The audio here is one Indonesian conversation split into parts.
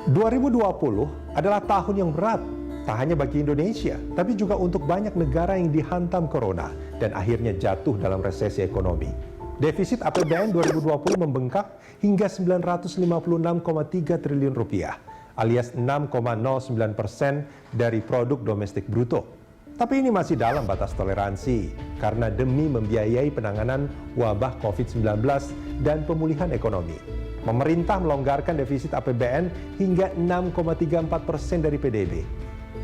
2020 adalah tahun yang berat, tak hanya bagi Indonesia, tapi juga untuk banyak negara yang dihantam corona dan akhirnya jatuh dalam resesi ekonomi. Defisit APBN 2020 membengkak hingga 956,3 triliun rupiah, alias 6,09% dari produk domestik bruto. Tapi ini masih dalam batas toleransi, karena demi membiayai penanganan wabah COVID-19 dan pemulihan ekonomi. Pemerintah melonggarkan defisit APBN hingga 6,34% dari PDB.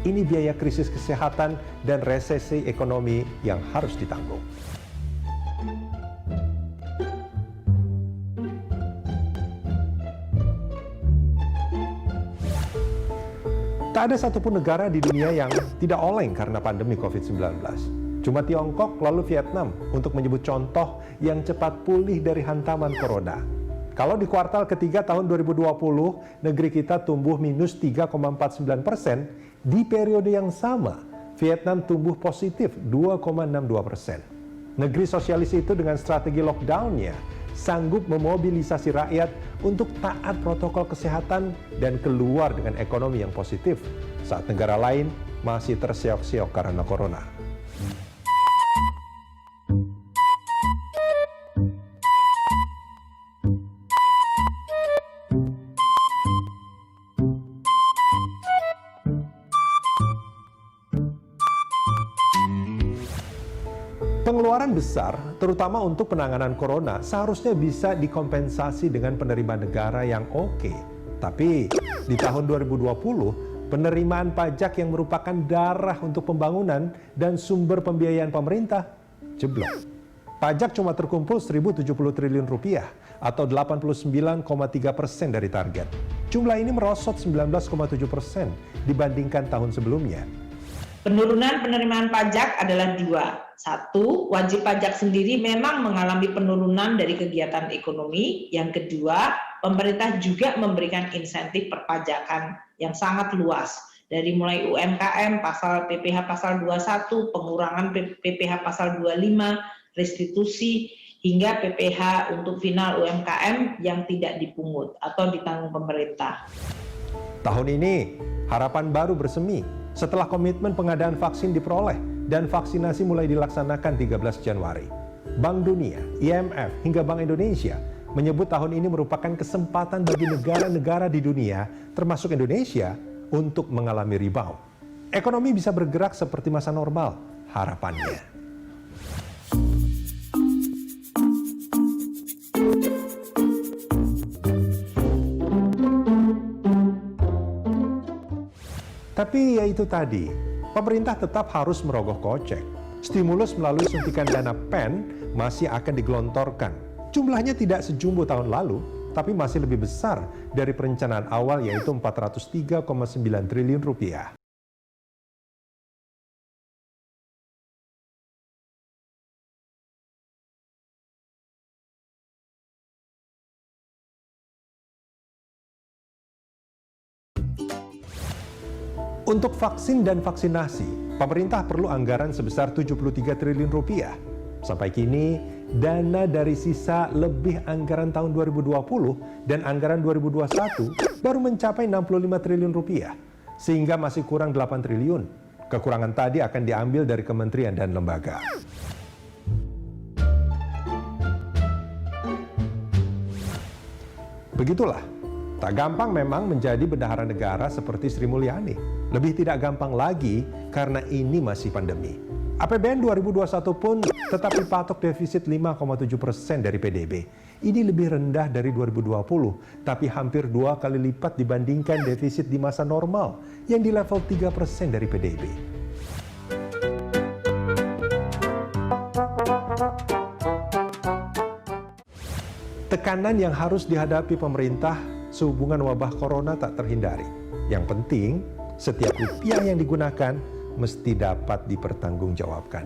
Ini biaya krisis kesehatan dan resesi ekonomi yang harus ditanggung. Tak ada satupun negara di dunia yang tidak oleng karena pandemi COVID-19. Cuma Tiongkok lalu Vietnam untuk menyebut contoh yang cepat pulih dari hantaman corona. Kalau di kuartal ketiga tahun 2020, negeri kita tumbuh minus 3,49%, di periode yang sama, Vietnam tumbuh positif 2,62%. Negeri sosialis itu dengan strategi lockdown-nya, sanggup memobilisasi rakyat untuk taat protokol kesehatan dan keluar dengan ekonomi yang positif, saat negara lain masih terseok-seok karena corona. Pengeluaran besar, terutama untuk penanganan corona, seharusnya bisa dikompensasi dengan penerimaan negara yang oke. Tapi di tahun 2020, penerimaan pajak yang merupakan darah untuk pembangunan dan sumber pembiayaan pemerintah jeblok. Pajak cuma terkumpul 1.070 triliun rupiah atau 89,3% dari target. Jumlah ini merosot 19,7% dibandingkan tahun sebelumnya. Penurunan penerimaan pajak adalah dua. Satu, wajib pajak sendiri memang mengalami penurunan dari kegiatan ekonomi. Yang kedua, pemerintah juga memberikan insentif perpajakan yang sangat luas. Dari mulai UMKM, pasal PPh pasal 21, pengurangan PPh pasal 25, restitusi, hingga PPh untuk final UMKM yang tidak dipungut atau ditanggung pemerintah. Tahun ini, harapan baru bersemi setelah komitmen pengadaan vaksin diperoleh dan vaksinasi mulai dilaksanakan 13 Januari. Bank Dunia, IMF, hingga Bank Indonesia menyebut tahun ini merupakan kesempatan bagi negara-negara di dunia, termasuk Indonesia, untuk mengalami rebound. Ekonomi bisa bergerak seperti masa normal, harapannya. Tapi ya itu tadi, pemerintah tetap harus merogoh kocek. Stimulus melalui suntikan dana PEN masih akan digelontorkan. Jumlahnya tidak sejumbo tahun lalu, tapi masih lebih besar dari perencanaan awal, yaitu 403,9 triliun rupiah. Untuk vaksin dan vaksinasi, pemerintah perlu anggaran sebesar 73 triliun rupiah. Sampai kini, dana dari sisa lebih anggaran tahun 2020 dan anggaran 2021 baru mencapai 65 triliun rupiah, sehingga masih kurang 8 triliun. Kekurangan tadi akan diambil dari kementerian dan lembaga. Begitulah, tak gampang memang menjadi bendahara negara seperti Sri Mulyani. Lebih tidak gampang lagi karena ini masih pandemi. APBN 2021 pun tetap dipatok defisit 5,7% dari PDB. Ini lebih rendah dari 2020, tapi hampir 2 kali lipat dibandingkan defisit di masa normal yang di level 3% dari PDB. Tekanan yang harus dihadapi pemerintah sehubungan wabah corona tak terhindari. Yang penting, setiap rupiah yang digunakan mesti dapat dipertanggungjawabkan.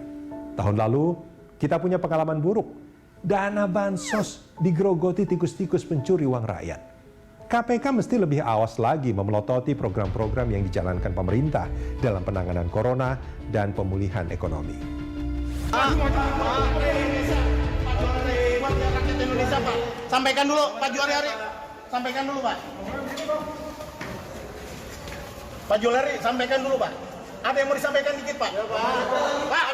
Tahun lalu, kita punya pengalaman buruk. Dana bansos digerogoti tikus-tikus pencuri uang rakyat. KPK mesti lebih awas lagi memelototi program-program yang dijalankan pemerintah dalam penanganan corona dan pemulihan ekonomi. Indonesia, Pak. Sampaikan dulu, Pak Juari. Sampaikan dulu, Pak. Pak Juliari, sampaikan dulu Pak. Ada yang mau disampaikan dikit Pak? Ya, Pak. Pak,